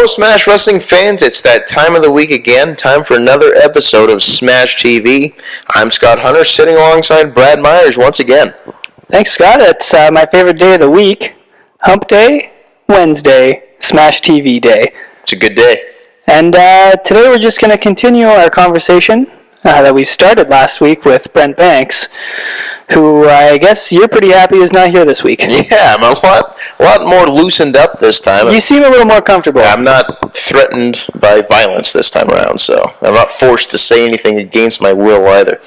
Hello, Smash Wrestling fans. It's that time of the week again. Time for another episode of Smash TV. I'm Scott Hunter, sitting alongside Brad Myers once again. Thanks, Scott. It's my favorite day of the week. Hump Day, Wednesday, Smash TV Day. It's a good day. And today we're just going to continue our conversation that we started last week with Brent Banks, who I guess you're pretty happy is not here this week. Yeah, I'm a lot more loosened up this time. You seem a little more comfortable. I'm not threatened by violence this time around, so I'm not forced to say anything against my will either.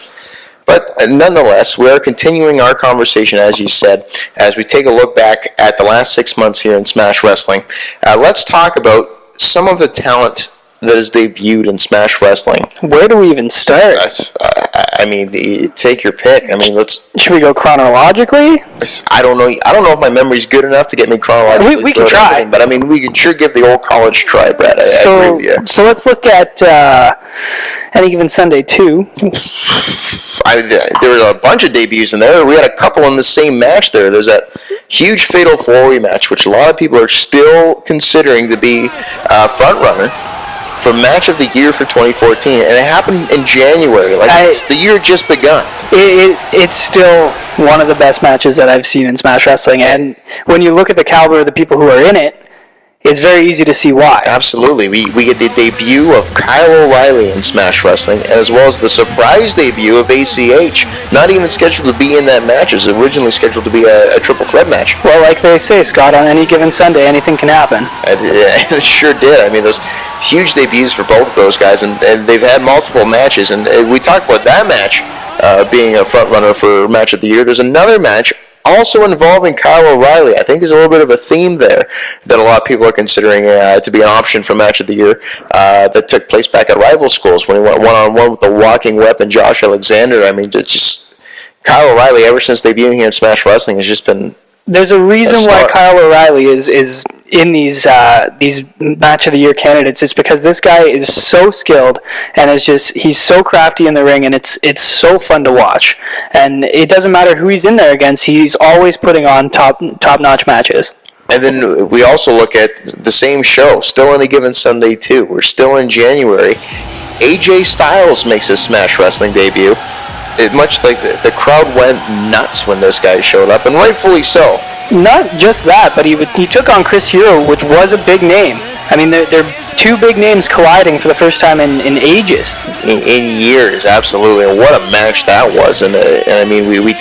But nonetheless, we are continuing our conversation, as you said, as we take a look back at the last 6 months here in Smash Wrestling. Let's talk about some of the talent that has debuted in Smash Wrestling. Where do we even start? I mean, take your pick. I mean, Should we go chronologically? I don't know if my memory's good enough to get me chronologically. We can try, but I mean, we can sure give the old college try, Brad. I agree with you. So let's look at Any Given Sunday 2. There were a bunch of debuts in there. We had a couple in the same match there. There's that huge Fatal 4-Way match, which a lot of people are still considering to be a front runner for Match of the Year for 2014, and it happened in January. The year had just begun. It's still one of the best matches that I've seen in Smash Wrestling, and when you look at the caliber of the people who are in it, it's very easy to see why. Absolutely. We get the debut of Kyle O'Reilly in Smash Wrestling, as well as the surprise debut of ACH. Not even scheduled to be in that match. It was originally scheduled to be a triple threat match. Well, like they say, Scott, on any given Sunday, anything can happen. It sure did. I mean, those huge debuts for both of those guys, and they've had multiple matches. And we talked about that match being a front runner for Match of the Year. There's another match also involving Kyle O'Reilly. I think there's a little bit of a theme there that a lot of people are considering to be an option for Match of the Year that took place back at Rival Schools when he went one-on-one with the walking weapon Josh Alexander. I mean, it's just Kyle O'Reilly, ever since debuting here in Smash Wrestling, has just been... There's a reason why Kyle O'Reilly is in these Match of the Year candidates. It's because this guy is so skilled and he's so crafty in the ring, and it's so fun to watch. And it doesn't matter who he's in there against, he's always putting on top-notch matches. And then we also look at the same show, still Any Given Sunday 2. We're still in January. AJ Styles makes his Smash Wrestling debut. Much like the crowd went nuts when this guy showed up, and rightfully so. Not just that, but he took on Chris Hero, which was a big name. I mean, they're two big names colliding for the first time in ages. In years, absolutely. And what a match that was. And I mean, we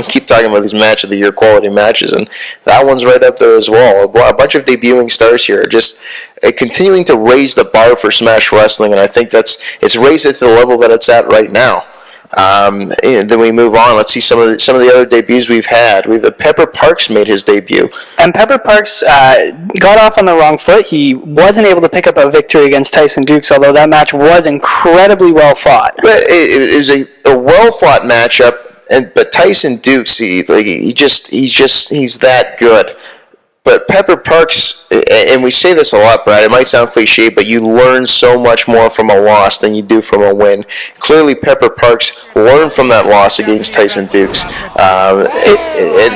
keep talking about these Match of the Year quality matches, and that one's right up there as well. A bunch of debuting stars here, just continuing to raise the bar for Smash Wrestling, and I think it's raised it to the level that it's at right now. And then we move on. Let's see some of the other debuts we've had. Pepper Parks made his debut, and Pepper Parks got off on the wrong foot. He wasn't able to pick up a victory against Tyson Dukes, although that match was incredibly well fought. But it was a well fought matchup, but Tyson Dukes, he's that good. But Pepper Parks, and we say this a lot, Brad, it might sound cliche, but you learn so much more from a loss than you do from a win. Clearly, Pepper Parks learned from that loss against Tyson Dukes.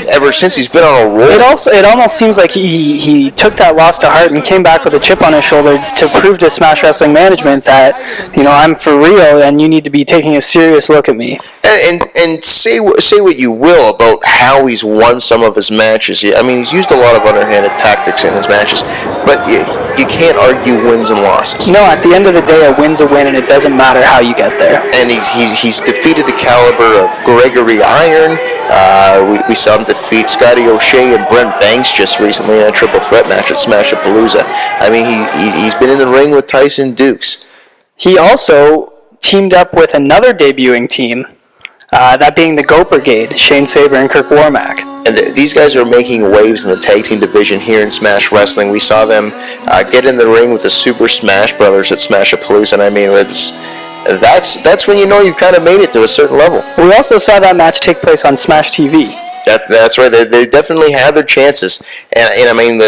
Ever since, he's been on a roll. It almost seems like he took that loss to heart and came back with a chip on his shoulder to prove to Smash Wrestling management that, I'm for real and you need to be taking a serious look at me. And say what you will about how he's won some of his matches. I mean, he's used a lot of underhanded tactics in his matches, but you can't argue wins and losses. No, at the end of the day, a win's a win, and it doesn't matter how you get there. And he's defeated the caliber of Gregory Iron. We saw him defeat Scotty O'Shea and Brent Banks just recently in a triple threat match at Smash-A-Palooza. I mean, he's been in the ring with Tyson Dukes. He also teamed up with another debuting team, that being the Goat Brigade, Shane Saber and Kirk Warmack. And these guys are making waves in the tag team division here in Smash Wrestling. We saw them get in the ring with the Super Smash Brothers at Smash-A-Palooza, and I mean, that's when you know you've kind of made it to a certain level. We also saw that match take place on Smash TV. That's right. They definitely had their chances, and I mean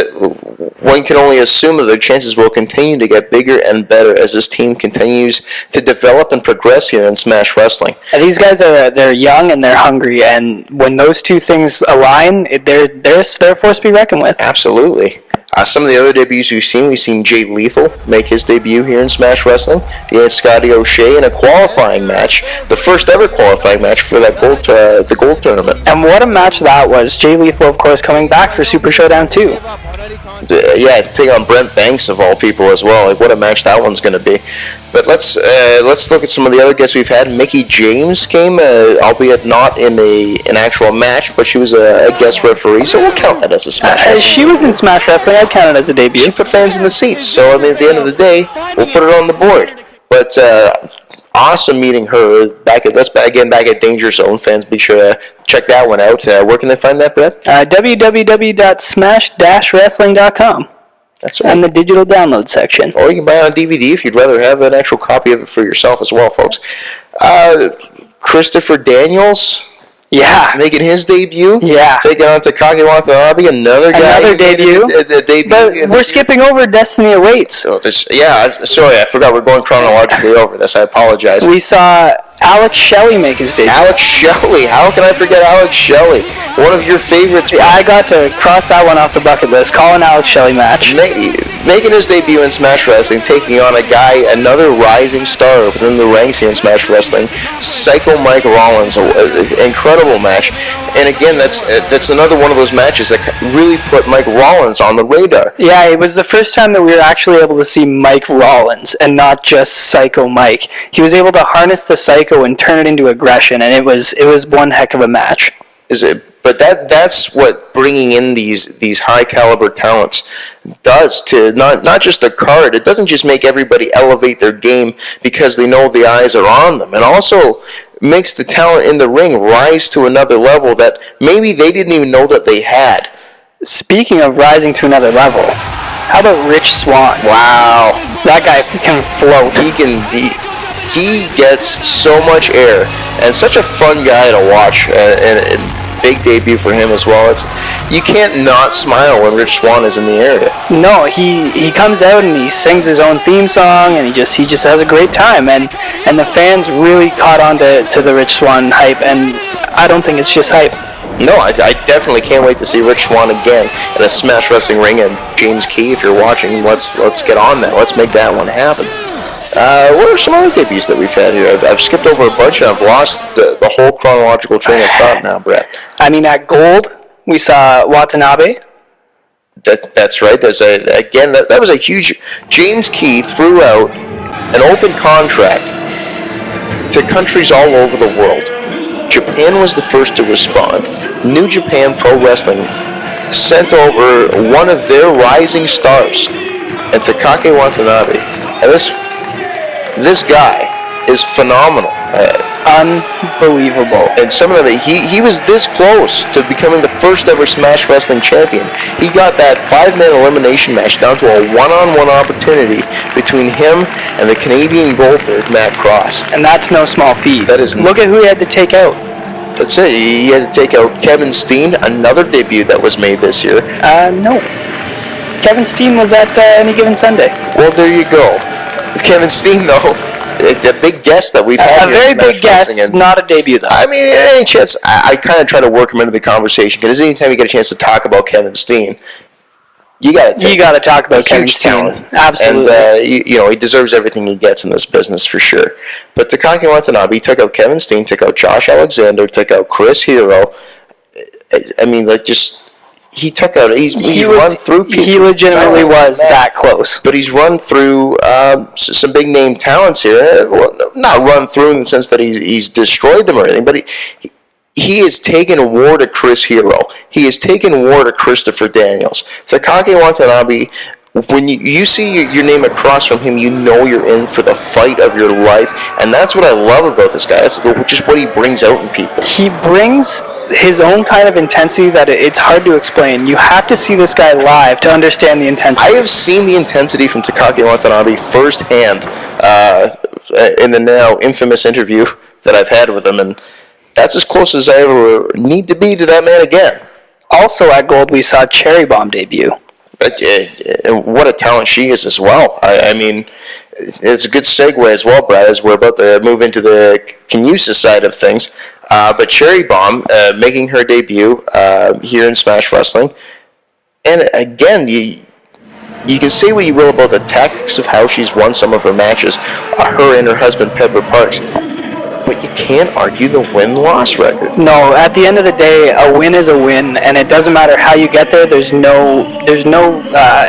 one can only assume that their chances will continue to get bigger and better as this team continues to develop and progress here in Smash Wrestling. And they're young and they're hungry, and when those two things align, they're a force to be reckoned with. Absolutely. Some of the other debuts we've seen Jay Lethal make his debut here in Smash Wrestling. He had Scotty O'Shea in a qualifying match, the first ever qualifying match for that the gold tournament. And what a match that was. Jay Lethal, of course, coming back for Super Showdown 2. Yeah, take on Brent Banks of all people as well. Like, what a match that one's going to be. But let's look at some of the other guests we've had. Mickey James came, albeit not in an actual match, but she was a guest referee, so we'll count that as a Smash Wrestling. She was in Smash Wrestling. I'd count it as a debut. She put fans in the seats, so I mean, at the end of the day, we'll put it on the board. But awesome meeting her back at Danger Zone. Fans, be sure to check that one out. Where can they find that, Brett? www.smash-wrestling.com. That's right. And the digital download section. Or you can buy it on DVD if you'd rather have an actual copy of it for yourself as well, folks. Christopher Daniels. Yeah. Making his debut. Yeah. Taking on Takaki Watanabe, another debut. But we're skipping over Destiny Awaits. So sorry, I forgot we're going chronologically over this. I apologize. We saw Alex Shelley make his debut. Alex Shelley. How can I forget Alex Shelley? One of your favorites. I got to cross that one off the bucket list. Call an Alex Shelley match. Making his debut in Smash Wrestling, taking on another rising star within the ranks here in Smash Wrestling, Psycho Mike Rollins. Incredible match. And again, that's another one of those matches that really put Mike Rollins on the radar. Yeah, it was the first time that we were actually able to see Mike Rollins and not just Psycho Mike. He was able to harness the Psycho and turn it into aggression, and it was one heck of a match. But that's what bringing in these high caliber talents does to not just a card. It doesn't just make everybody elevate their game because they know the eyes are on them. It also makes the talent in the ring rise to another level that maybe they didn't even know that they had. Speaking of rising to another level, how about Rich Swann? Wow. That guy can float. He gets so much air and such a fun guy to watch, and big debut for him as well. You can't not smile when Rich Swann is in the area. No, he comes out and he sings his own theme song, and he just has a great time, and the fans really caught on to the Rich Swann hype, and I don't think it's just hype. No, I definitely can't wait to see Rich Swann again at a Smash Wrestling ring. And James Key, if you're watching, let's get on that. Let's make that one happen. What are some other debuts that we've had here? I've skipped over a bunch and I've lost the whole chronological train of thought now, Brett. I mean, at Gold, we saw Watanabe. That's right. That was a huge... James Key threw out an open contract to countries all over the world. Japan was the first to respond. New Japan Pro Wrestling sent over one of their rising stars, and Takaki Watanabe. And this guy is phenomenal. Unbelievable. And some of them, he was this close to becoming the first ever Smash Wrestling champion. He got that 5-man elimination match down to a one-on-one opportunity between him and the Canadian Goldberg, Matt Cross. And that's no small feat. That is. Look at who he had to take out. That's it. He had to take out Kevin Steen, another debut that was made this year. No. Kevin Steen was at Any Given Sunday. Well, there you go. Kevin Steen, though, a big guest that we've had. A very big guest, not a debut, though. I mean, any chance, I kind of try to work him into the conversation, because anytime you get a chance to talk about Kevin Steen, you got to talk about Kevin Steen. Absolutely. And, he deserves everything he gets in this business for sure. But Takaki Watanabe took out Kevin Steen, took out Josh Alexander, took out Chris Hero. I mean, he took out. He's run through people. He legitimately was that close. But he's run through some big name talents here. Well, not run through in the sense that he's destroyed them or anything, but he has taken war to Chris Hero. He has taken war to Christopher Daniels. Takaki Watanabe, when you see your name across from him, you know you're in for the fight of your life. And that's what I love about this guy. That's just what he brings out in people. He brings his own kind of intensity that it's hard to explain. You have to see this guy live to understand the intensity. I have seen the intensity from Takaki Watanabe firsthand in the now infamous interview that I've had with him, and that's as close as I ever need to be to that man again. Also at Gold, we saw Cherry Bomb debut. What a talent she is as well. I mean, it's a good segue as well, Brad, as we're about to move into the CANUSA side of things. But Cherry Bomb making her debut here in Smash Wrestling. And again, you can say what you will about the tactics of how she's won some of her matches, her and her husband Pepper Parks, but you can't argue the win-loss record. No, at the end of the day, a win is a win, and it doesn't matter how you get there. There's no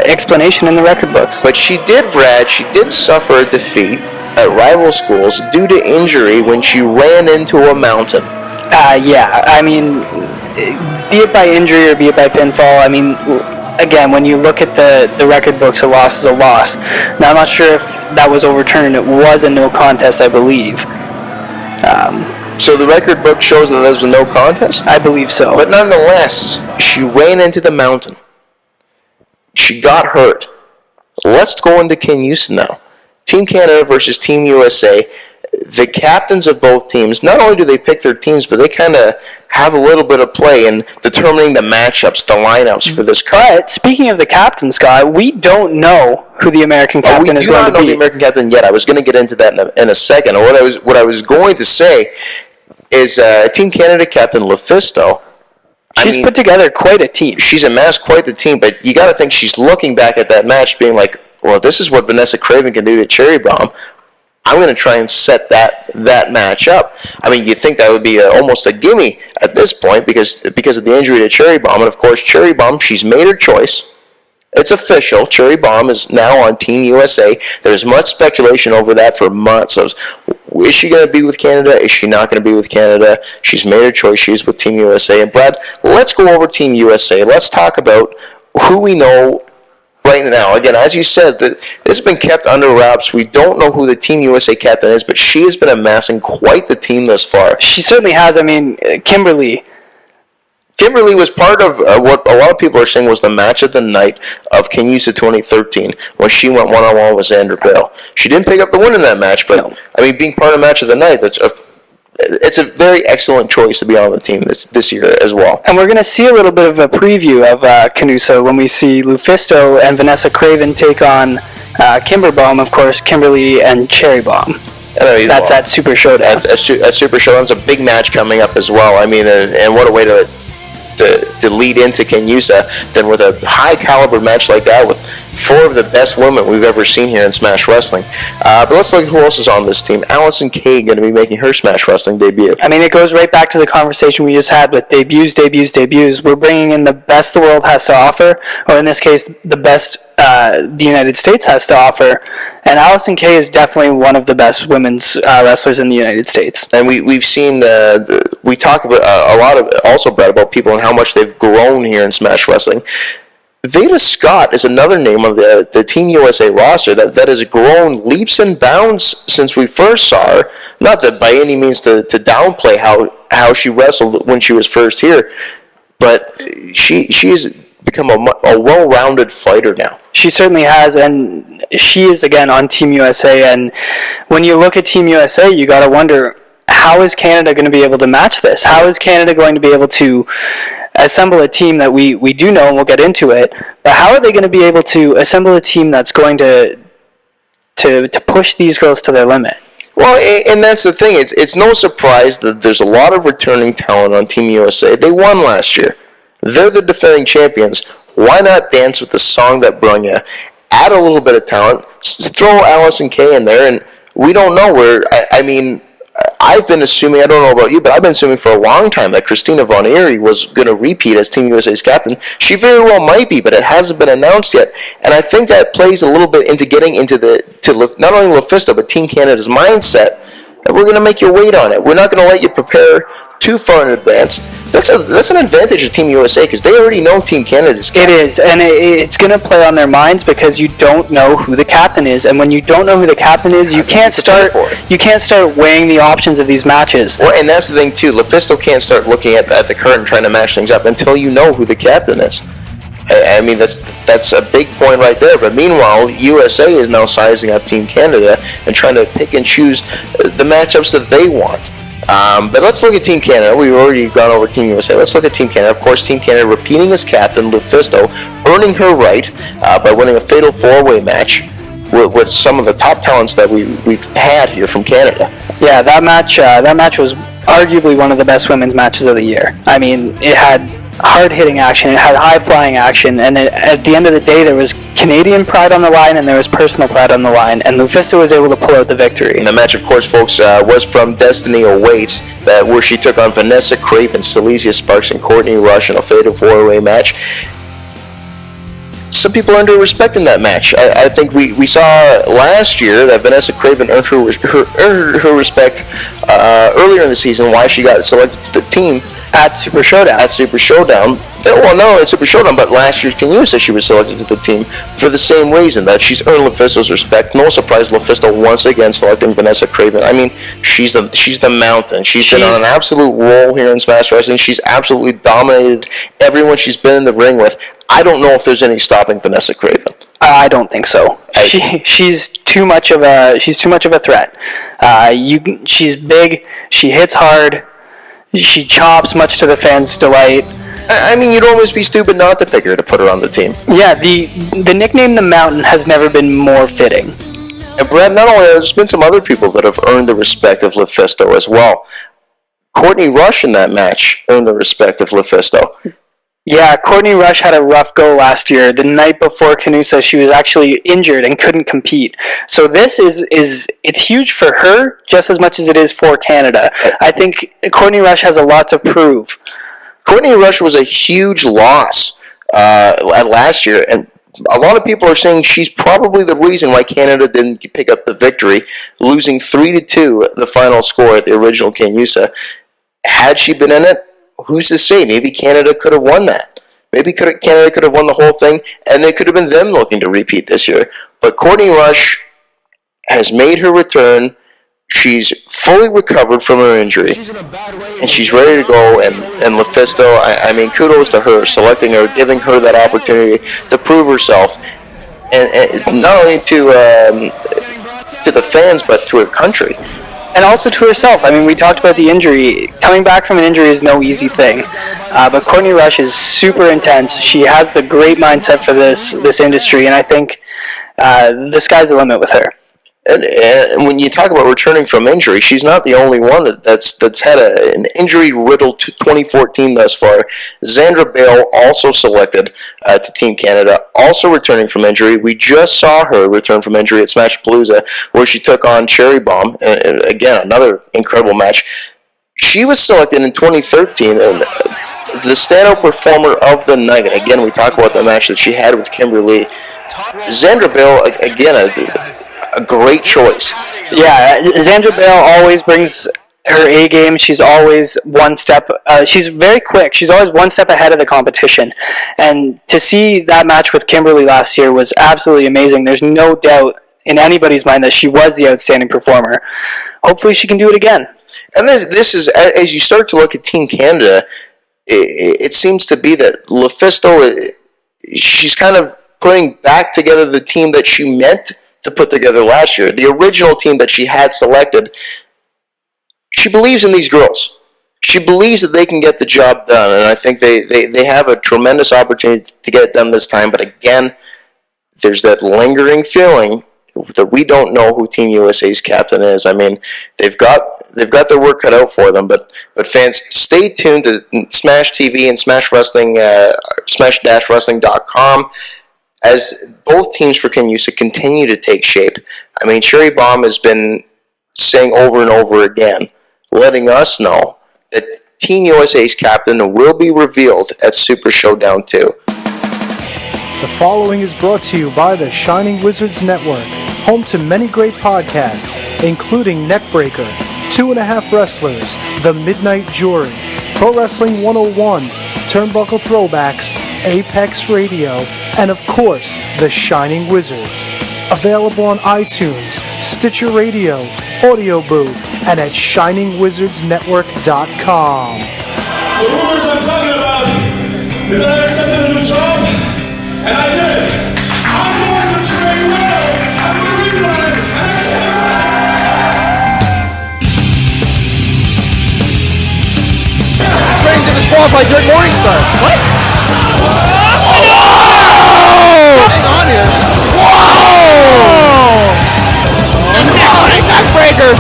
explanation in the record books. But she did, Brad, she did suffer a defeat at rival schools due to injury when she ran into a mountain. Yeah, I mean, be it by injury or be it by pinfall, I mean, again, when you look at the record books, a loss is a loss. Now, I'm not sure if that was overturned. It was a no contest, I believe. So the record book shows that there was a no contest? I believe so. But nonetheless, she ran into the mountain. She got hurt. Let's go into CANUSA now. Team Canada versus Team USA. The captains of both teams, not only do they pick their teams, but they kind of have a little bit of play in determining the matchups, the lineups for this card. But speaking of the captain, Scott, we don't know who the American captain is going to be. We do not know the American captain yet. I was going to get into that in a second. What I was going to say is Team Canada captain Lufisto. She's put together quite a team. She's amassed quite the team, but you got to think she's looking back at that match being like, well, this is what Vanessa Craven can do to Cherry Bomb. I'm going to try and set that match up. I mean, you think that would be almost a gimme at this point because of the injury to Cherry Bomb. And, of course, Cherry Bomb, she's made her choice. It's official. Cherry Bomb is now on Team USA. There's much speculation over that for months. Is she going to be with Canada? Is she not going to be with Canada? She's made her choice. She's with Team USA. And, Brad, let's go over Team USA. Let's talk about who we know right now. Again, as you said, this has been kept under wraps. We don't know who the Team USA captain is, but she has been amassing quite the team thus far. She certainly has. I mean, Kimberly was part of what a lot of people are saying was the match of the night of CANUSA 2013 when she went one-on-one with Xander Bale. She didn't pick up the win in that match, but, no. I mean, being part of match of the night, it's a very excellent choice to be on the team this year as well. And we're going to see a little bit of a preview of CANUSA when we see Lufisto and Vanessa Craven take on Kimber Bomb, of course, Kimberly and Cherry Bomb. That's at Super Showdown. At Super Showdown. It's a big match coming up as well. I mean, and what a way to lead into CANUSA than with a high-caliber match like that with four of the best women we've ever seen here in Smash Wrestling. But let's look at who else is on this team. Allison Kay going to be making her Smash Wrestling debut. I mean, it goes right back to the conversation we just had with debuts. We're bringing in the best the world has to offer, or in this case, the best the United States has to offer. And Allison Kay is definitely one of the best women's wrestlers in the United States. And we've seen we talk about a lot of also, Brad, about people and how much they've grown here in Smash Wrestling. Veda Scott is another name on the Team USA roster that has grown leaps and bounds since we first saw her. Not that by any means to downplay how she wrestled when she was first here, but she's become a well-rounded fighter now. She certainly has, and she is, again, on Team USA. And when you look at Team USA, you got to wonder, how is Canada going to be able to match this? How is Canada going to be able to assemble a team that we do know, and we'll get into it, but how are they going to be able to assemble a team that's going to push these girls to their limit? Well, and that's the thing. It's no surprise that there's a lot of returning talent on Team USA. They won last year. They're the defending champions. Why not dance with the song that brung you? Add a little bit of talent. Throw Allison Kay in there, and we don't know where. I mean, I've been assuming, I don't know about you, but I've been assuming for a long time that Christina Von Eerie was going to repeat as Team USA's captain. She very well might be, but it hasn't been announced yet. And I think that plays a little bit into getting into not only Lufisto, but Team Canada's mindset that we're going to make you wait on it. We're not going to let you prepare too far in advance. That's an advantage of Team USA because they already know Team Canada's captain. It is, and it's going to play on their minds because you don't know who the captain is, and when you don't know who the captain is, you can't start weighing the options of these matches. Well, and that's the thing too. Lufisto can't start looking at the current and trying to match things up until you know who the captain is. I mean, that's a big point right there. But meanwhile, USA is now sizing up Team Canada and trying to pick and choose the matchups that they want. But let's look at Team Canada. We've already gone over Team USA. Let's look at Team Canada. Of course, Team Canada repeating as captain, Lufisto, earning her right by winning a fatal four-way match with some of the top talents that we've had here from Canada. Yeah, that match was arguably one of the best women's matches of the year. I mean, it had hard-hitting action. It had high-flying action, and at the end of the day, there was Canadian pride on the line, and there was personal pride on the line, and Lufisto was able to pull out the victory. And the match, of course, folks, was from Destiny Awaits, where she took on Vanessa Craven, Silesia Sparks, and Courtney Rush in a fatal four-way match. Some people are under-respecting that match. I think we saw last year that Vanessa Craven earned her respect earlier in the season, why she got selected to the team. At Super Showdown. Well, not only at Super Showdown, but last year's CANUSA she was selected to the team for the same reason, that she's earned Lufisto's respect. No surprise, Lufisto once again selecting Vanessa Craven. I mean, she's the mountain. She's been on an absolute roll here in Smash Wrestling. She's absolutely dominated everyone she's been in the ring with. I don't know if there's any stopping Vanessa Craven. I don't think so. She's too much of a threat. She's big. She hits hard. She chops, much to the fans' delight. I mean, you'd almost be stupid not to pick her to put her on the team. Yeah, the nickname The Mountain has never been more fitting. And Brad, not only there's been some other people that have earned the respect of Lufisto as well. Courtney Rush in that match earned the respect of Lufisto. Yeah, Courtney Rush had a rough go last year. The night before CANUSA, she was actually injured and couldn't compete. So this it's huge for her just as much as it is for Canada. I think Courtney Rush has a lot to prove. Courtney Rush was a huge loss last year, and a lot of people are saying she's probably the reason why Canada didn't pick up the victory, losing 3-2 the final score at the original CANUSA. Had she been in it, who's to say? Maybe Canada could have won that. Maybe Canada could have won the whole thing, and it could have been them looking to repeat this year. But Courtney Rush has made her return. She's fully recovered from her injury, and she's ready to go. And Lufisto, I mean, kudos to her, selecting her, giving her that opportunity to prove herself, and not only to the fans, but to her country. And also to herself. I mean, we talked about the injury. Coming back from an injury is no easy thing. But Courtney Rush is super intense. She has the great mindset for this industry, and I think the sky's the limit with her. And when you talk about returning from injury, she's not the only one that's had an injury-riddled 2014 thus far. Xandra Bale also selected to Team Canada, also returning from injury. We just saw her return from injury at Smashpalooza, where she took on Cherry Bomb. And again, another incredible match. She was selected in 2013 and the standout performer of the night. And again, we talk about the match that she had with Kimberly. Xandra Bale, again, a great choice. Yeah, Xandra Bale always brings her A game. She's always one step. She's very quick. She's always one step ahead of the competition. And to see that match with Kimberly last year was absolutely amazing. There's no doubt in anybody's mind that she was the outstanding performer. Hopefully she can do it again. And this is, as you start to look at Team Canada, it seems to be that Lufisto, she's kind of putting back together the team that she meant to put together last year. The original team that she had selected, she believes in these girls. She believes that they can get the job done, and I think they have a tremendous opportunity to get it done this time. But again, there's that lingering feeling that we don't know who Team USA's captain is. I mean, they've got their work cut out for them, but fans, stay tuned to Smash TV and Smash Wrestling, Smash-Wrestling.com. as both teams for CANUSA continue to take shape. I mean, Cherry Bomb has been saying over and over again, letting us know that Team USA's captain will be revealed at Super Showdown 2. The following is brought to you by the Shining Wizards Network, home to many great podcasts, including Neckbreaker, 2.5 Wrestlers, The Midnight Jury, Pro Wrestling 101, Turnbuckle Throwbacks, Apex Radio, and of course, The Shining Wizards. Available on iTunes, Stitcher Radio, Audio Booth, and at ShiningWizardsNetwork.com. The rumors I'm talking about is that I accepted a new job, and I did. I'm going to trade Wales. I'm going to rerun, and I can't. Trying to disqualify Greg Morningstar. What? Hang on here. Whoa! Neckbreaker.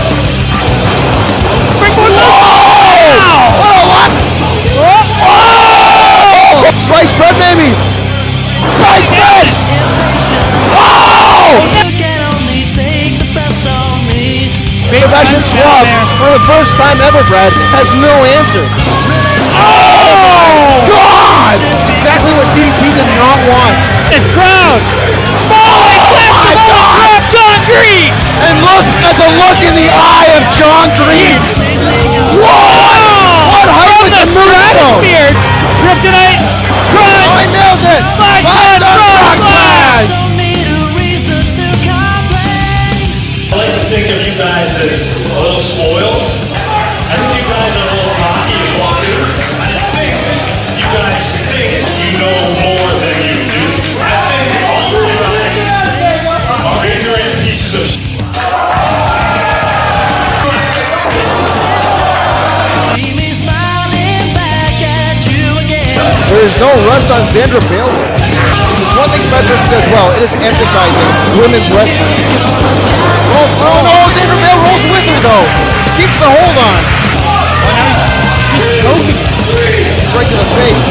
Springboard. Whoa! What a lot! Whoa! the first time ever, Brad, has no answer. Oh! God! Exactly what DDT did not want. This crowd! Falling clips of John Green! And look at the look in the eye of John Green. Whoa! What height with the moonsault? Kryptonite! Crunch! Oh, he nails it! Five-ton frog splash! I like to think of you guys as a little spoiled. I think you guys are a little cocky as well too. I think you guys think you know more than you do. I think all of you guys are ignorant pieces of shit. There is no rust on Sandra Bale. There's one thing Spencer does well. It is emphasizing women's wrestling. Oh no, Sandra Bale rolls with her though. Keeps the hold on. He's choking. Right to the face.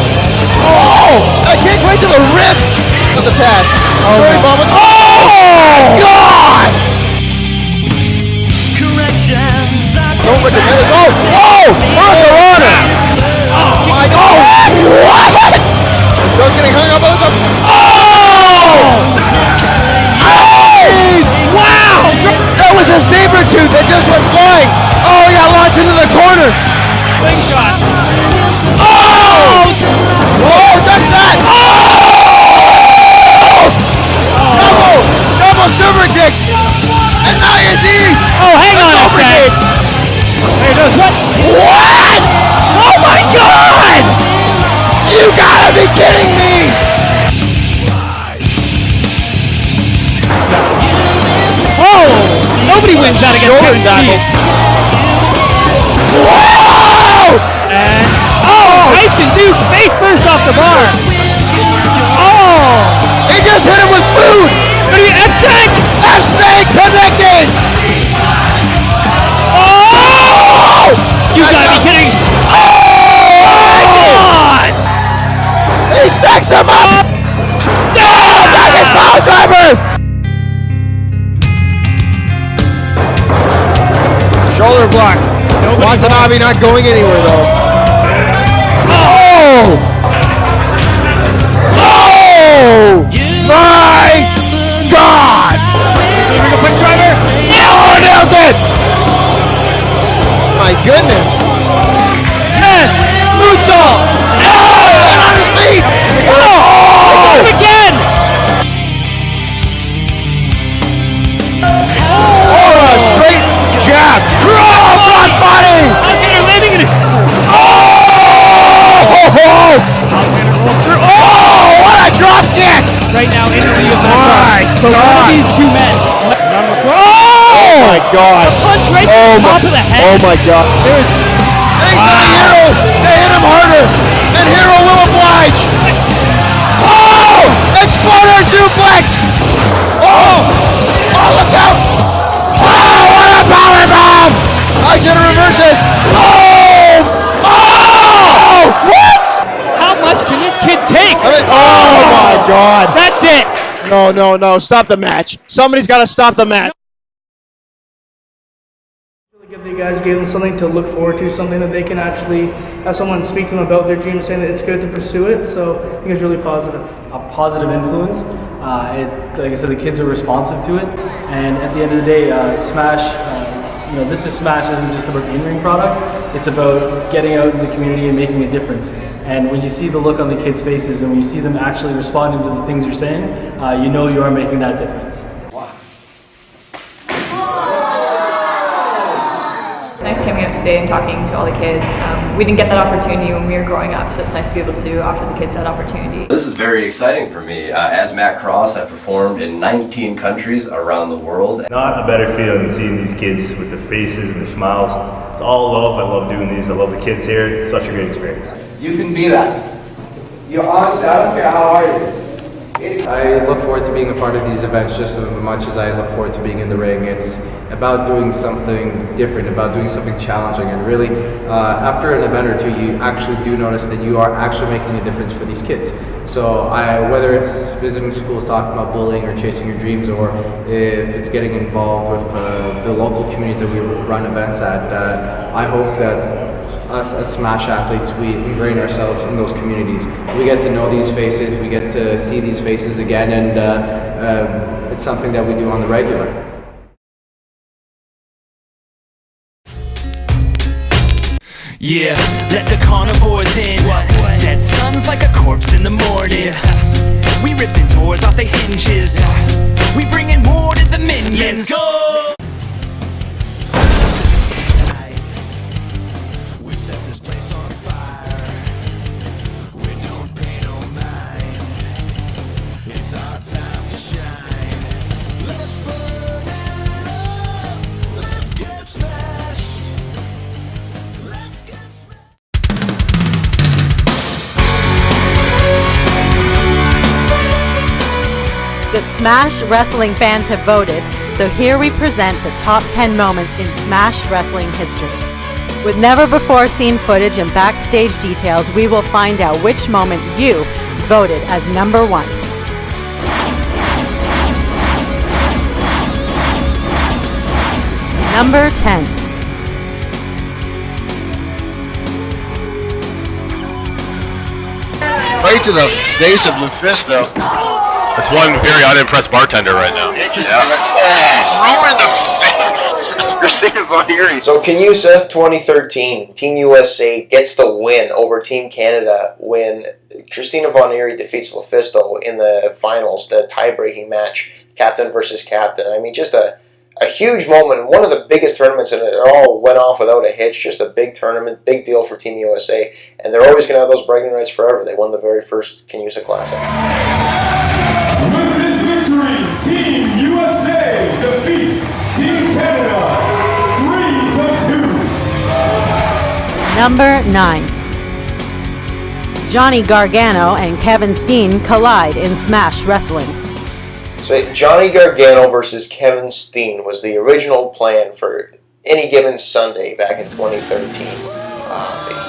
Oh! I kick right to the ribs of the pass. Oh, sorry, Bob. Oh! God! Don't recommend it. Oh! Oh! Honor! Oh my God! What? Joe's getting hung up on the. Oh! Nice! Wow! That was a saber tooth that just went flying. Oh, he got launched into the corner. Slingshot! Oh! Oh, that's that! Oh! Double super kicks! And now you see! Oh, hang on a sec! There it goes, what? What? Oh my God! You gotta be kidding me! Oh! Nobody wins that against Kevin Steve. Whoa! And, oh! Tyson Dukes face first off the bar. Oh! He just hit him with food! What are you, F-Shank? F-Shank connected! Oh! You gotta be kidding! Oh! God! He stacks him up! No! Back his power driver! Shoulder block. Watanabe not going anywhere though. Oh! Oh! My God! Quick driver! Oh, nails it! My goodness! Yes! Moonsault! Oh! On his feet! Oh! Again! Oh! A straight jab! Crossbody! Alexander landing in his... Oh! Alexander rolls through. Oh! What a drop kick! Right now, in the lead of My that. So one of God! these two men. Number 4. Oh my God! Punch right to the top of the head. Oh my God! There's... And he's on Hero! They hit him harder! And Hero will oblige! Oh! Exploder suplex! Oh! Oh, look out! Oh, what a power bomb! Alexander reverses! Oh! Oh! What? How much can this kid take? I mean, oh my God! That's it. No! Stop the match! Somebody's got to stop the match! You guys gave them something to look forward to, something that they can actually have someone speak to them about their dreams, saying that it's good to pursue it. So I think it's really positive. A positive influence. Like I said, the kids are responsive to it, and at the end of the day, Smash. This is Smash isn't just about the in-ring product. It's about getting out in the community and making a difference. And when you see the look on the kids' faces, and when you see them actually responding to the things you're saying, you know you are making that difference. It's nice coming out today and talking to all the kids. We didn't get that opportunity when we were growing up, so it's nice to be able to offer the kids that opportunity. This is very exciting for me. As Matt Cross, I've performed in 19 countries around the world. Not a better feeling than seeing these kids with their faces and their smiles. It's all love. I love doing these. I love the kids here. It's such a great experience. You can be that. You're honest. I don't care how hard it is. I look forward to being a part of these events just as much as I look forward to being in the ring. It's about doing something different, about doing something challenging, and really, after an event or two, you actually do notice that you are actually making a difference for these kids. So whether it's visiting schools talking about bullying or chasing your dreams, or if it's getting involved with the local communities that we run events at, I hope that us as Smash athletes, we ingrain ourselves in those communities. We get to know these faces, we get to see these faces again, and it's something that we do on the regular. Yeah, let the carnivores in. Dead sun's like a corpse in the morning. We ripping doors off the hinges. We bringing war to the minions. Let's go! The Smash Wrestling fans have voted, so here we present the top 10 moments in Smash Wrestling history. With never-before-seen footage and backstage details, we will find out which moment you voted as number 1. Number 10. Right to the face of Mephisto. That's one very unimpressed bartender right now. Ruin the face. Christina Von Eerie. So CANUSA 2013, Team USA gets the win over Team Canada when Christina Von Eerie defeats Mephisto in the finals, the tie-breaking match, captain versus captain. I mean, just a huge moment, one of the biggest tournaments, and it all went off without a hitch. Just a big tournament, big deal for Team USA, and they're always going to have those bragging rights forever. They won the very first CANUSA Classic. With this victory, Team USA defeats Team Canada 3-2. Number 9. Johnny Gargano and Kevin Steen collide in Smash Wrestling. So Johnny Gargano versus Kevin Steen was the original plan for any given Sunday back in 2013.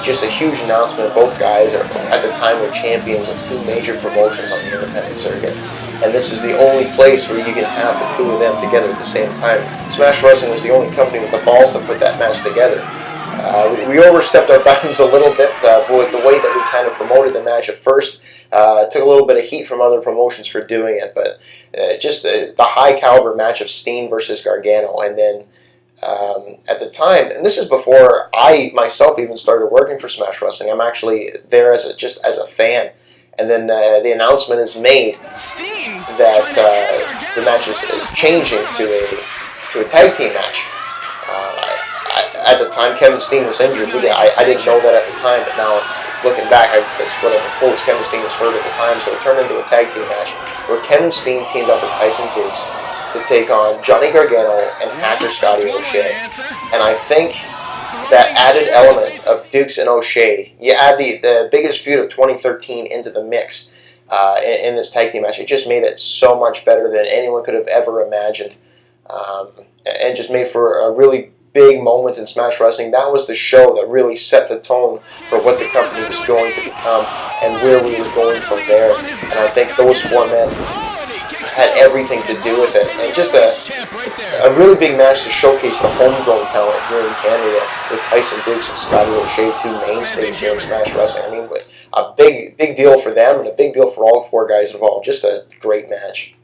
Just a huge announcement. Both guys are, at the time, were champions of 2 major promotions on the independent circuit. And this is the only place where you can have the 2 of them together at the same time. Smash Wrestling was the only company with the balls to put that match together. We overstepped our bounds a little bit with the way that we kind of promoted the match at first. Took a little bit of heat from other promotions for doing it, but just the high caliber match of Steen versus Gargano. And then at the time, and this is before I myself even started working for Smash Wrestling, I'm actually there as a fan. And then the announcement is made that the match is changing to a tag team match. At the time, Kevin Steen was injured. I didn't know that at the time, but now looking back, that's what I proposed. Kevin Steen was hurt at the time, so it turned into a tag team match where Kevin Steen teamed up with Tyson Dukes to take on Johnny Gargano and hacker Scotty O'Shea. And I think that added element of Dukes and O'Shea, you add the biggest feud of 2013 into the mix in this tag team match. It just made it so much better than anyone could have ever imagined, and just made for a really big moment in Smash Wrestling. That was the show that really set the tone for what the company was going to become and where we were going from there. And I think those 4 men had everything to do with it. And just a really big match to showcase the homegrown talent here in Canada with Tyson Dukes and Scotty O'Shea, 2 mainstays here in Smash Wrestling. I mean, a big deal for them and a big deal for all 4 guys involved. Just a great match.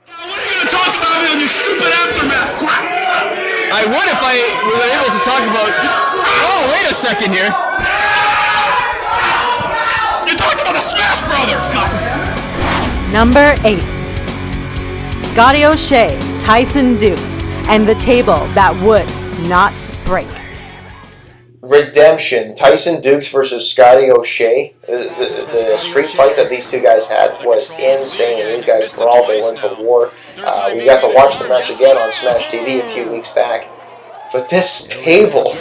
What are you going to talk about in this stupid aftermath crap? I would if I were able to talk about... Oh, wait a second here. You're talking about the Smash Brothers! Number 8. Scotty O'Shea, Tyson Dukes, and the table that would not break. Redemption. Tyson Dukes versus Scotty O'Shea. The street fight that these 2 guys had was insane. These guys brawled. They went to war. We got to watch the match again on Smash TV a few weeks back. But this table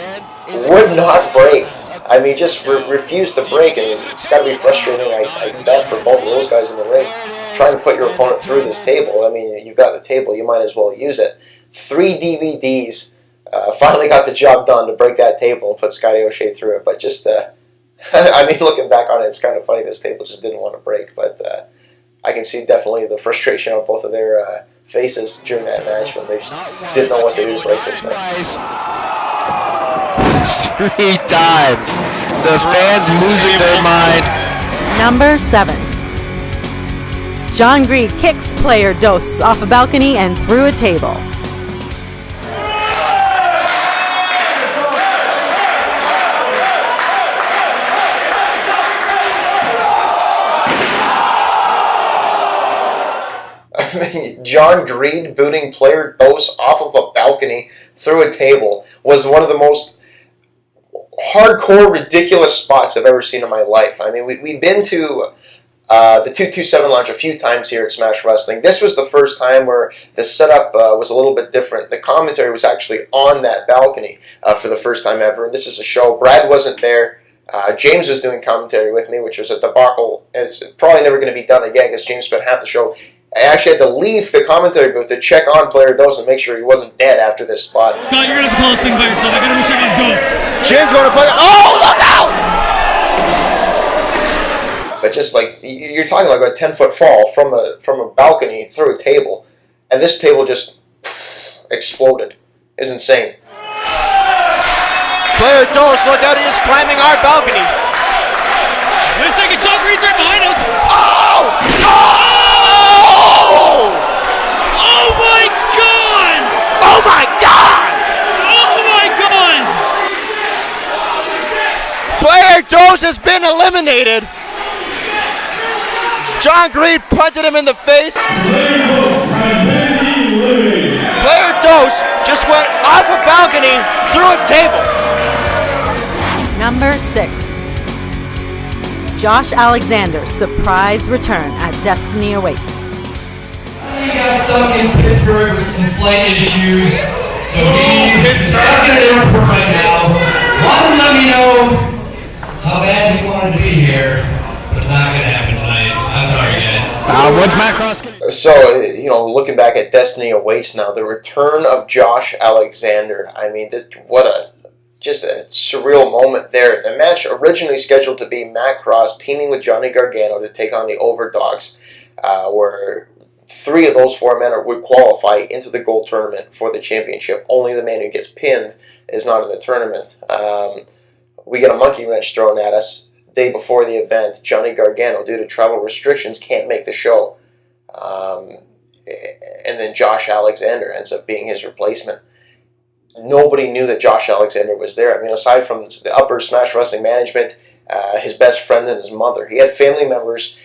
would not break. I mean, just refused to break. And it's got to be frustrating, I bet, for both of those guys in the ring. trying to put your opponent through this table. I mean, you've got the table, you might as well use it. 3 DVDs finally got the job done to break that table and put Scotty O'Shea through it. But just, I mean, looking back on it, it's kind of funny this table just didn't want to break. But I can see definitely the frustration on both of their faces during that match when they just didn't know what to do to break this thing. 3 times. The fans losing their mind. Number 7. John Greed kicks player Dos off a balcony and through a table. John Greed booting player Dos off of a balcony through a table was one of the most hardcore, ridiculous spots I've ever seen in my life. I mean, we've been to the 227 Lounge a few times here at Smash Wrestling. This was the first time where the setup was a little bit different. The commentary was actually on that balcony for the first time ever, and this is a show. Brad wasn't there. James was doing commentary with me, which was a debacle. It's probably never going to be done again because James spent half the show. I actually had to leave the commentary booth to check on player Dos and make sure he wasn't dead after this spot. God, you're going to have to call this thing by yourself. I got to go check on Dos. James going to play. Oh, look out! But just like, you're talking like a 10-foot fall from a balcony through a table, and this table just exploded. It was insane. Player Dos, look out, he is climbing our balcony. Wait a second, John Greed's right behind us. Oh! Oh! Oh my God! Oh my God! Oh my God! Player Dos has been eliminated. John Greed punted him in the face. Player Dos just went off a balcony through a table. Number 6. Josh Alexander's surprise return at Destiny Awaits. He got stuck in Pittsburgh with some flight issues, so he's stuck at the airport right now. Want to let me know how bad he wanted to be here, but it's not going to happen tonight. I'm sorry, guys. What's Matt Cross? So, looking back at Destiny Awaits now, the return of Josh Alexander. I mean, just a surreal moment there. The match originally scheduled to be Matt Cross teaming with Johnny Gargano to take on the Overdogs, where 3 of those 4 men would qualify into the gold tournament for the championship. Only the man who gets pinned is not in the tournament. We get a monkey wrench thrown at us. Day before the event, Johnny Gargano, due to travel restrictions, can't make the show. And then Josh Alexander ends up being his replacement. Nobody knew that Josh Alexander was there. I mean, aside from the upper Smash Wrestling management, his best friend and his mother, he had family members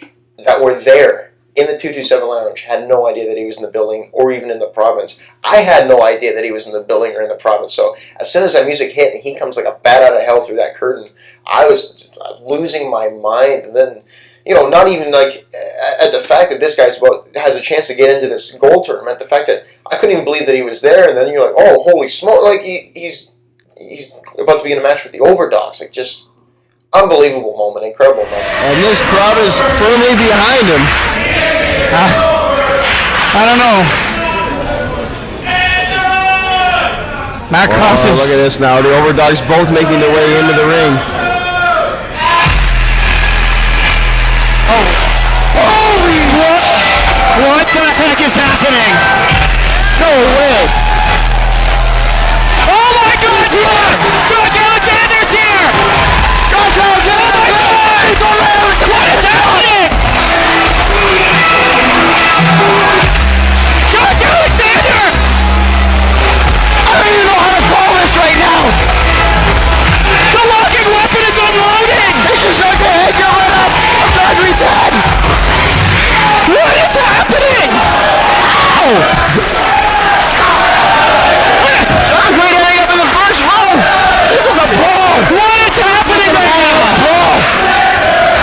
that were there in the 227 Lounge, had no idea that he was in the building or even in the province. I had no idea that he was in the building or in the province. So as soon as that music hit and he comes like a bat out of hell through that curtain, I was losing my mind. And then, not even like at the fact that this guy has a chance to get into this gold tournament, the fact that I couldn't even believe that he was there. And then you're like, oh, holy smoke, like he's about to be in a match with the Overdogs. Like, just unbelievable moment, incredible moment. And this crowd is firmly behind him. I don't know. Matt Cross is... Look at this now. The Overdogs both making their way into the ring. Oh. Holy what? What the heck is happening? No way. Oh my God, he's here! Josh Alexander's here! Josh Alexander! Oh my God! What is happening? Josh Alexander! I don't even know how to call this right now. The locking weapon is unloading. It's just like the head got right up of Godfrey's head. What is happening? Ow! John Greed hanging up in the first row. This is a brawl. What is happening right now? Brawl.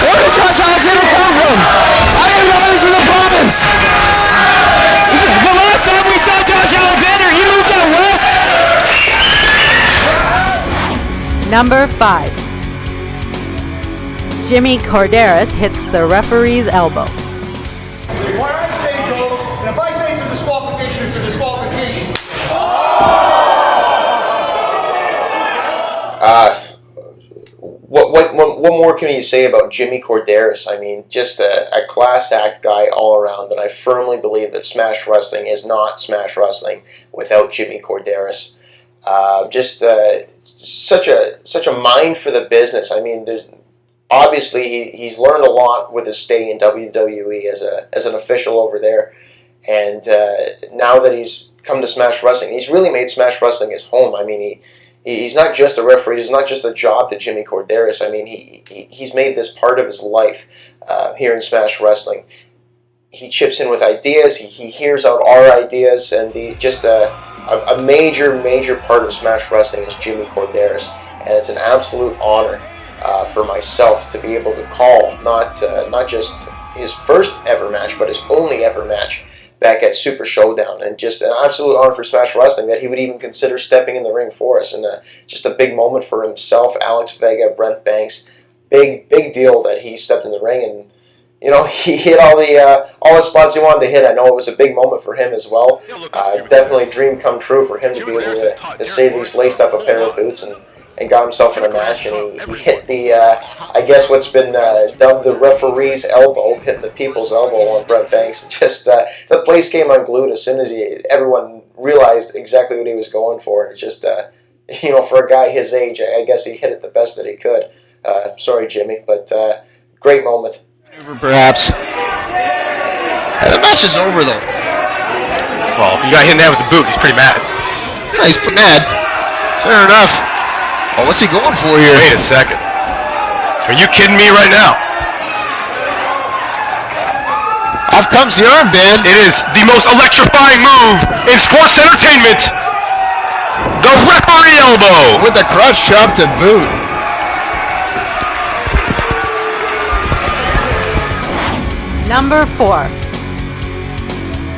Where did Josh Alexander come from? I didn't know this was the province. The last time we saw Josh Alexander, he moved out west. Number 5. Jimmy Corderas hits the referee's elbow. more can you say about Jimmy Corderas? I mean, just a class act guy all around, and I firmly believe that Smash Wrestling is not Smash Wrestling without Jimmy Corderas. Such a mind for the business. I mean, obviously he's learned a lot with his stay in WWE as an official over there, and now that he's come to Smash Wrestling, he's really made Smash Wrestling his home. I mean, he's not just a referee. He's not just a job to Jimmy Corderas. I mean, he's made this part of his life here in Smash Wrestling. He chips in with ideas. He hears out our ideas, and a major part of Smash Wrestling is Jimmy Corderas, and it's an absolute honor for myself to be able to call not just his first ever match, but his only ever match back at Super Showdown, and just an absolute honor for Smash Wrestling that he would even consider stepping in the ring for us, and just a big moment for himself, Alex Vega, Brent Banks. Big deal that he stepped in the ring, and he hit all the spots he wanted to hit. I know it was a big moment for him as well. Definitely a dream come true for him to be able to say that he's laced up a pair of boots and got himself in a match, and he hit the, I guess what's been dubbed the referee's elbow, hitting the people's elbow on Brent Banks. Just the place came unglued as soon as everyone realized exactly what he was going for. And just, for a guy his age, I guess he hit it the best that he could. Sorry, Jimmy, but great moment. Perhaps. And the match is over, though. Well, you got hit in the head with the boot. He's pretty mad. Yeah, he's pretty mad. Fair enough. Oh, what's he going for here? Wait a second. Are you kidding me right now? Off comes the armband. It is the most electrifying move in sports entertainment. The referee elbow. With the crotch chop to boot. Number 4.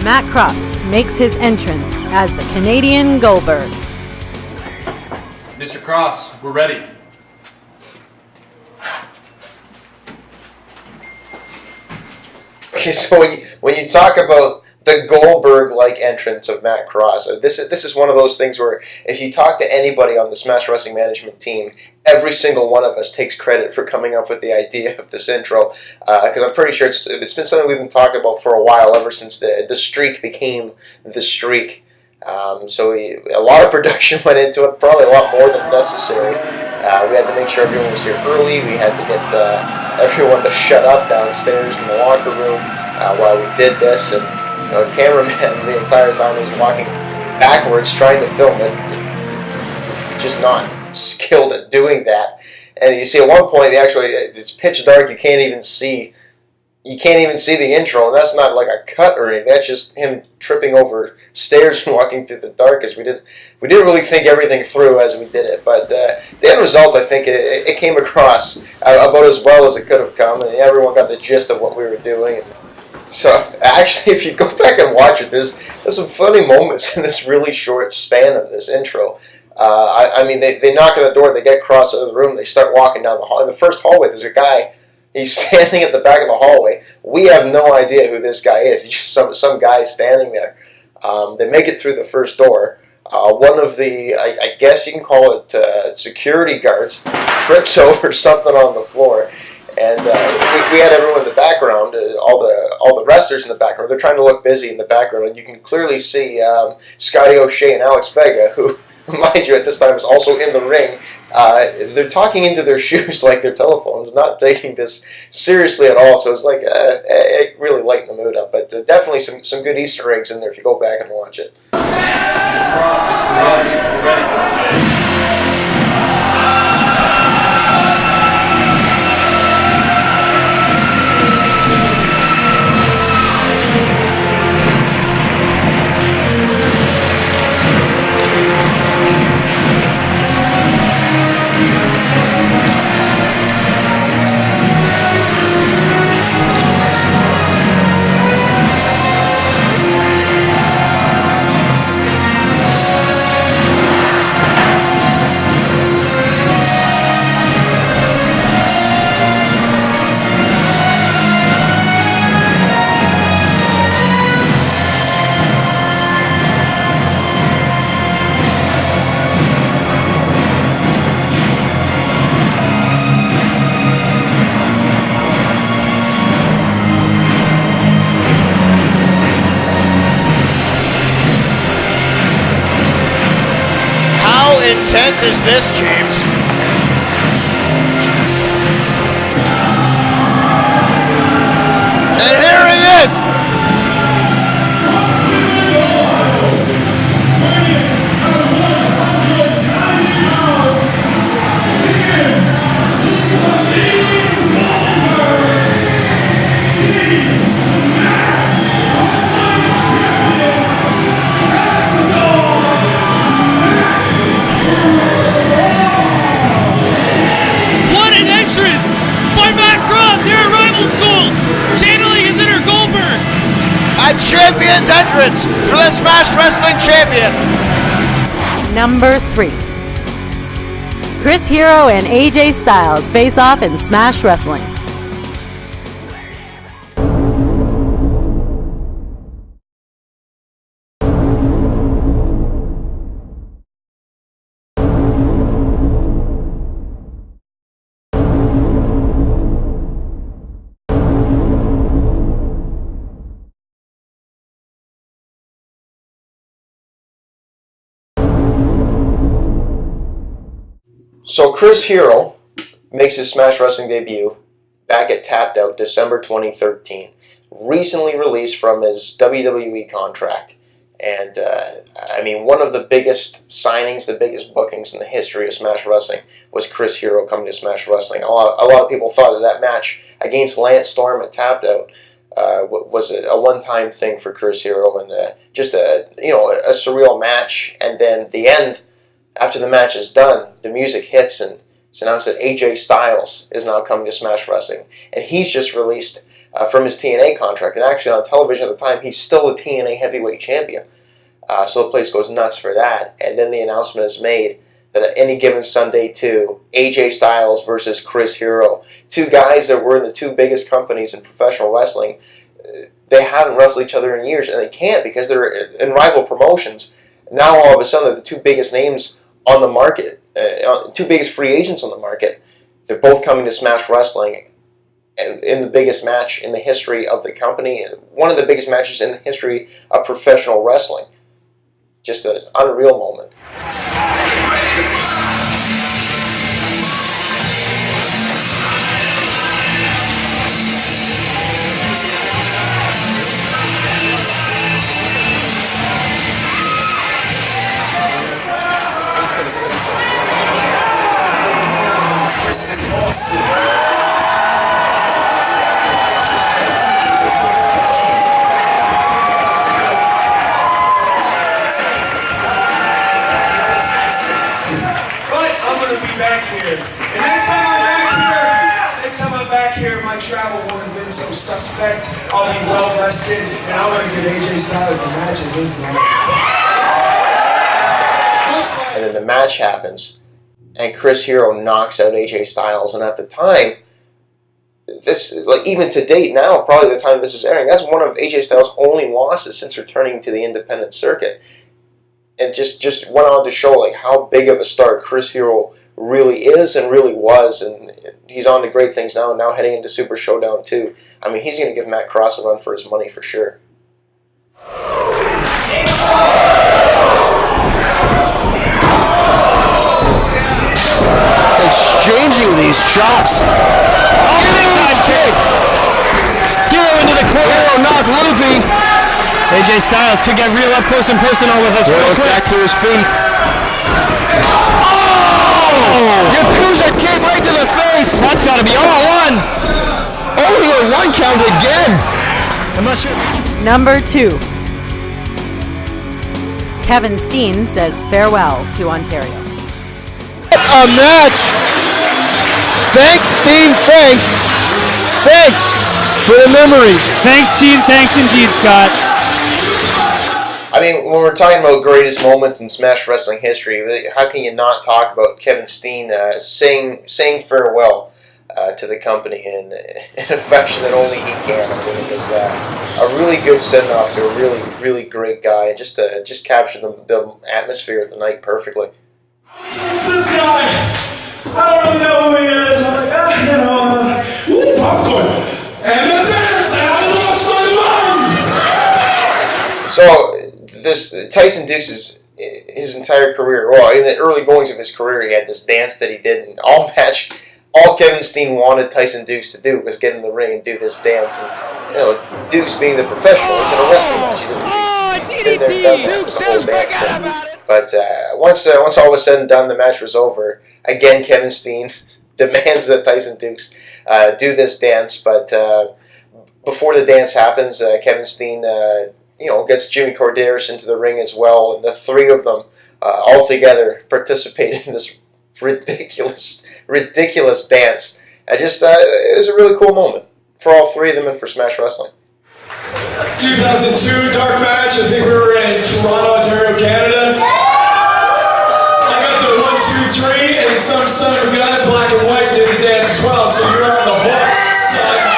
Matt Cross makes his entrance as the Canadian Goldberg. Mr. Cross, we're ready. Okay, so when you talk about the Goldberg-like entrance of Matt Cross, this is one of those things where if you talk to anybody on the Smash Wrestling management team, every single one of us takes credit for coming up with the idea of this intro, because I'm pretty sure it's been something we've been talking about for a while, ever since the streak became the streak. So a lot of production went into it, probably a lot more than necessary. We had to make sure everyone was here early. We had to get everyone to shut up downstairs in the locker room while we did this, and the cameraman the entire time was walking backwards trying to film it, just not skilled at doing that. And you see at one point, it's pitch dark. You can't even see the intro, and that's not like a cut or anything. That's just him tripping over stairs and walking through the darkness. We didn't really think everything through as we did it, but the end result, I think, it came across about as well as it could have come, and everyone got the gist of what we were doing. So actually, if you go back and watch it, there's some funny moments in this really short span of this intro. I mean, they knock on the door, they get Cross out of the room, they start walking down the hall. In the first hallway, there's a guy. He's standing at the back of the hallway. We have no idea who this guy is. He's just some guy standing there. They make it through the first door. One of the, I guess you can call it security guards, trips over something on the floor. And we had everyone in the background, all the wrestlers in the background. They're trying to look busy in the background. And you can clearly see Scotty O'Shea and Alex Vega, who, mind you, at this time was also in the ring. They're talking into their shoes like their telephones, not taking this seriously at all. So it's like it really lightened the mood up. But definitely some good Easter eggs in there if you go back and watch it. intense is this, James? And here he is! What an entrance by Matt Cross here at Rival Schools, channeling his inner Goldberg. A champion's entrance for the Smash Wrestling Champion. Number 3. Chris Hero and AJ Styles face off in Smash Wrestling. So Chris Hero makes his Smash Wrestling debut back at Tapped Out December 2013. Recently released from his WWE contract. And, I mean, one of the biggest signings, the biggest bookings in the history of Smash Wrestling was Chris Hero coming to Smash Wrestling. A lot of people thought that match against Lance Storm at Tapped Out was a one-time thing for Chris Hero, and just a surreal match. And then the end, after the match is done, the music hits and it's announced that AJ Styles is now coming to Smash Wrestling. And he's just released from his TNA contract. And actually on television at the time, he's still the TNA heavyweight champion. So the place goes nuts for that. And then the announcement is made that at any given Sunday too, AJ Styles versus Chris Hero. Two guys that were in the two biggest companies in professional wrestling. They haven't wrestled each other in years, and they can't because they're in rival promotions. Now all of a sudden they're the two biggest names on the market, two biggest free agents on the market. They're both coming to Smash Wrestling in the biggest match in the history of the company, and one of the biggest matches in the history of professional wrestling. Just an unreal moment. My travel won't have been so suspect. I'll be well rested, and I'm going to give AJ Styles the match of his night. And then the match happens, and Chris Hero knocks out AJ Styles. And at the time, this, like even to date now, probably the time this is airing, that's one of AJ Styles' only losses since returning to the independent circuit. And just went on to show like how big of a star Chris Hero really is and really was, and he's on to great things now heading into Super Showdown 2. I mean, he's going to give Matt Cross a run for his money for sure. Exchanging these chops. Oh, big time kick. Hero into the corner. Hero knocked loopy. AJ Styles could get real up close and personal with us. Hero's back to his feet. Yakuza kick right to the face. That's got to be all one. Only a one count again. I'm not sure. Number 2. Kevin Steen says farewell to Ontario. A match. Thanks, Steen. Thanks. Thanks for the memories. Thanks, Steen. Thanks indeed, Scott. I mean, when we're talking about greatest moments in Smash Wrestling history, how can you not talk about Kevin Steen saying farewell to the company in a fashion that only he can? I mean, it was a really good send-off to a really, really great guy, and just captured the atmosphere of the night perfectly. Who's this guy? I don't really know who he is. I'm like, ooh, popcorn. And the dance, and I lost my mind! So, this Tyson Dukes his entire career. Well, in the early goings of his career, he had this dance that he did, and all Kevin Steen wanted Tyson Dukes to do was get in the ring and do this dance. And Dukes being the professional, it's in a wrestling match. He's been there and done that with the whole dance thing. But once all was said and done, the match was over. Again, Kevin Steen demands that Tyson Dukes do this dance, but before the dance happens, Kevin Steen gets Jimmy Corderas into the ring as well, and the three of them all together participate in this ridiculous dance. It was a really cool moment for all three of them and for Smash Wrestling. 2002 dark match. I think we were in Toronto, Ontario, Canada. I got the 1, 2, 3, and some son of a gun in black and white did the dance as well. So you're on the hook, son.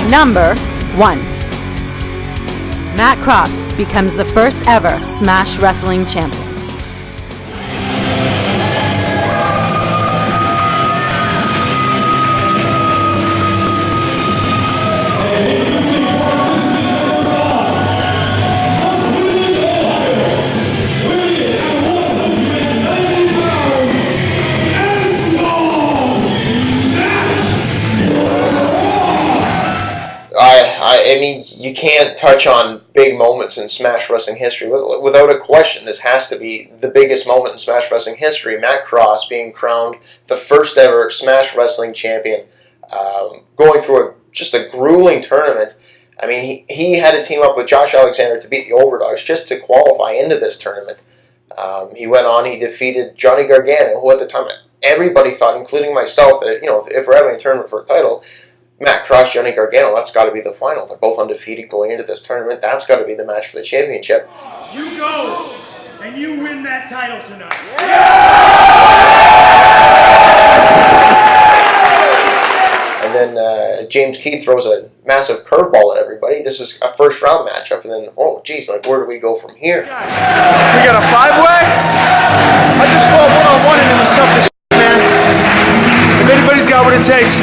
Number 1. Matt Cross becomes the first ever Smash Wrestling champion. I mean, you can't touch on big moments in Smash Wrestling history without a question. This has to be the biggest moment in Smash Wrestling history. Matt Cross being crowned the first ever Smash Wrestling champion, going through just a grueling tournament. I mean, he had to team up with Josh Alexander to beat the Overdogs just to qualify into this tournament. He went on, he defeated Johnny Gargano, who at the time everybody thought, including myself, that if we're having a tournament for a title, Matt Cross, Johnny Gargano, that's got to be the final. They're both undefeated going into this tournament. That's got to be the match for the championship. You go, and you win that title tonight. And then James Keith throws a massive curveball at everybody. This is a first round matchup, and then, oh, geez, where do we go from here? We got a 5-way? I just fought one-on-one and it was tough as man. If anybody's got what it takes,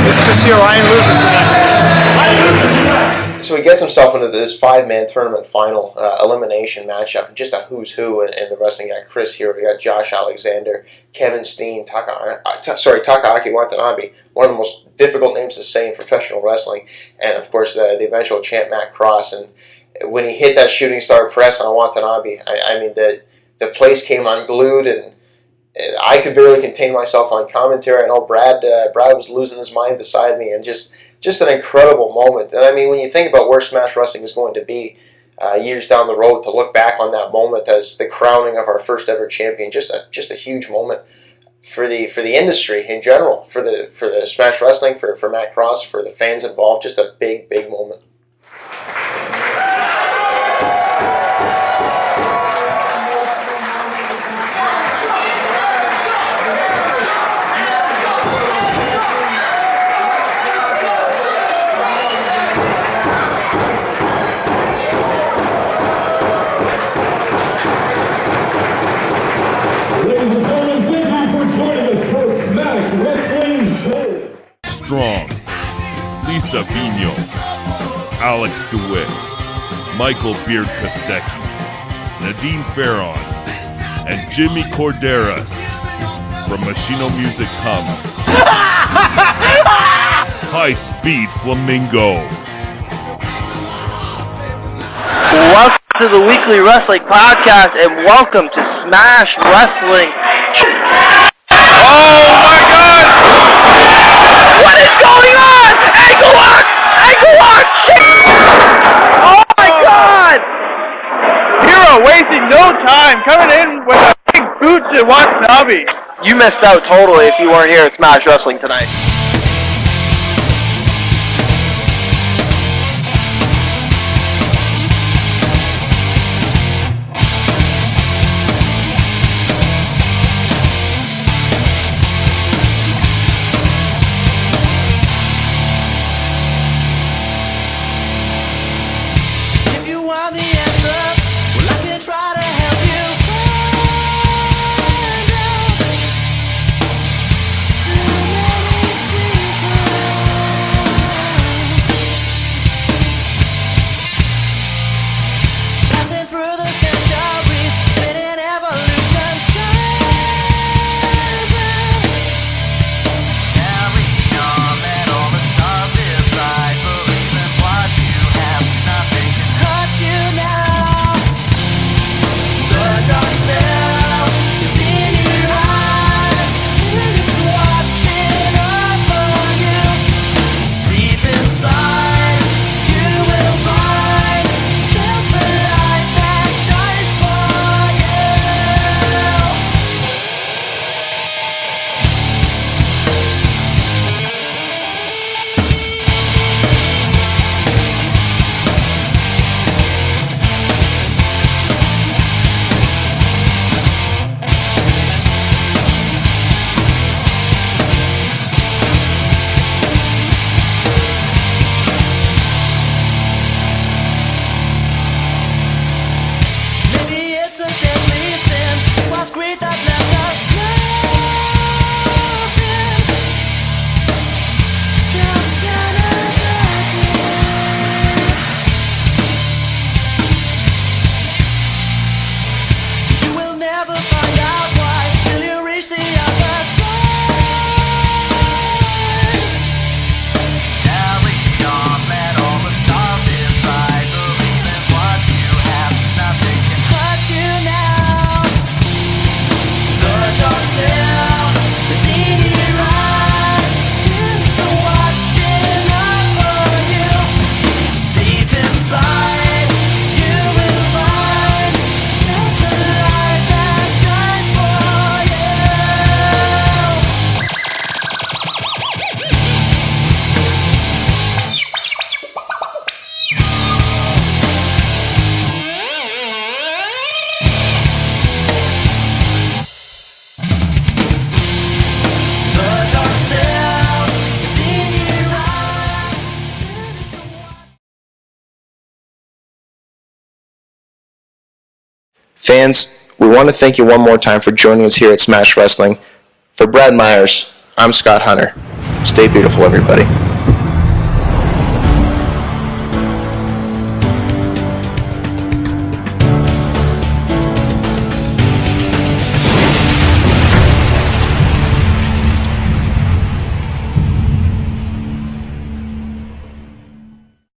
it's Casio. I ain't losing tonight. So he gets himself into this 5-man tournament final elimination matchup. Just a who's who in the wrestling. You got Chris Hero, you got Josh Alexander, Kevin Steen, Takaaki Watanabe, one of the most difficult names to say in professional wrestling, and of course the eventual champ Matt Cross. And when he hit that shooting star press on Watanabe, I mean the place came unglued, and I could barely contain myself on commentary. I know Brad was losing his mind beside me, and just an incredible moment. And I mean, when you think about where Smash Wrestling is going to be years down the road, to look back on that moment as the crowning of our first ever champion, just a huge moment for the industry in general, for the Smash Wrestling, for Matt Cross, for the fans involved, just a big moment. Strong, Lisa Vino, Alex DeWitt, Michael Beard Kostecki, Nadine Farron, and Jimmy Corderas. From Machino Music comes High Speed Flamingo. Welcome to the Weekly Wrestling Podcast, and welcome to Smash Wrestling. Oh my God! What is going on? Ankle lock! Ankle lock! Oh my God! Hero wasting no time, coming in with a big boot to Watanabe. You missed out totally if you weren't here at Smash Wrestling tonight. Fans, we want to thank you one more time for joining us here at Smash Wrestling. For Brad Myers, I'm Scott Hunter. Stay beautiful, everybody.